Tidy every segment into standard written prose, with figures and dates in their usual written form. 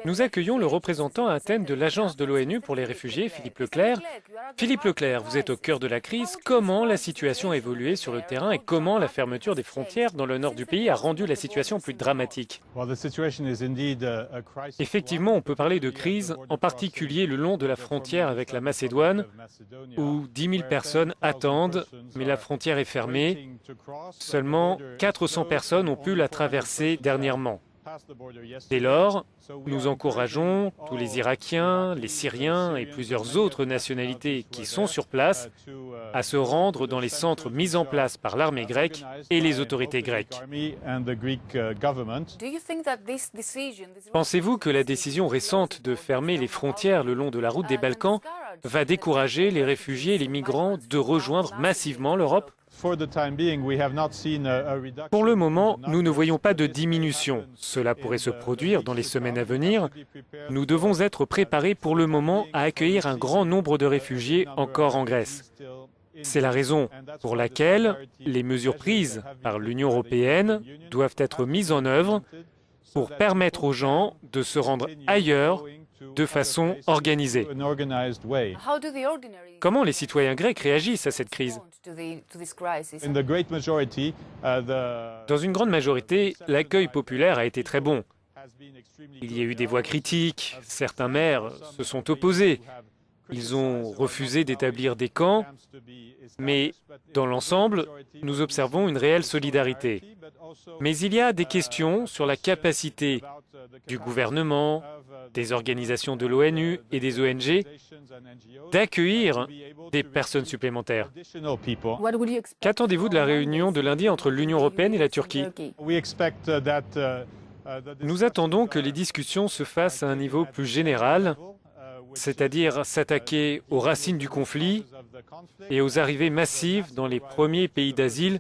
Nous accueillons le représentant à Athènes de l'Agence de l'ONU pour les réfugiés, Philippe Leclerc. Philippe Leclerc, vous êtes au cœur de la crise. Comment la situation a évolué sur le terrain et comment la fermeture des frontières dans le nord du pays a rendu la situation plus dramatique? Effectivement, on peut parler de crise, en particulier le long de la frontière avec la Macédoine, où 10 000 personnes attendent, mais la frontière est fermée. Seulement 400 personnes ont pu la traverser dernièrement. Dès lors, nous encourageons tous les Irakiens, les Syriens et plusieurs autres nationalités qui sont sur place à se rendre dans les centres mis en place par l'armée grecque et les autorités grecques. Pensez-vous que la décision récente de fermer les frontières le long de la route des Balkans va décourager les réfugiés et les migrants de rejoindre massivement l'Europe? Pour le moment, nous ne voyons pas de diminution. Cela pourrait se produire dans les semaines à venir. Nous devons être préparés pour le moment à accueillir un grand nombre de réfugiés encore en Grèce. C'est la raison pour laquelle les mesures prises par l'Union européenne doivent être mises en œuvre pour permettre aux gens de se rendre ailleurs de façon organisée. Comment les citoyens grecs réagissent à cette crise? Dans une grande majorité, l'accueil populaire a été très bon. Il y a eu des voix critiques, certains maires se sont opposés. Ils ont refusé d'établir des camps, mais dans l'ensemble, nous observons une réelle solidarité. Mais il y a des questions sur la capacité du gouvernement, des organisations de l'ONU et des ONG d'accueillir des personnes supplémentaires. Qu'attendez-vous de la réunion de lundi entre l'Union européenne et la Turquie? Nous attendons que les discussions se fassent à un niveau plus général, c'est-à-dire s'attaquer aux racines du conflit et aux arrivées massives dans les premiers pays d'asile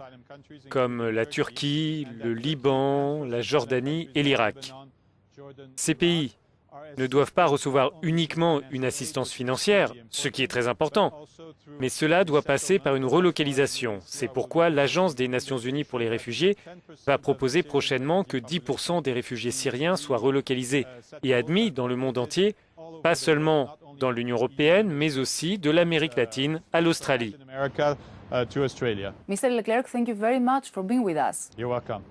comme la Turquie, le Liban, la Jordanie et l'Irak. Ces pays ne doivent pas recevoir uniquement une assistance financière, ce qui est très important, mais cela doit passer par une relocalisation. C'est pourquoi l'Agence des Nations Unies pour les réfugiés va proposer prochainement que 10% des réfugiés syriens soient relocalisés et admis dans le monde entier, pas seulement dans l'Union européenne, mais aussi de l'Amérique latine à l'Australie. Mr. Leclerc, thank you very much for being with us. You're welcome.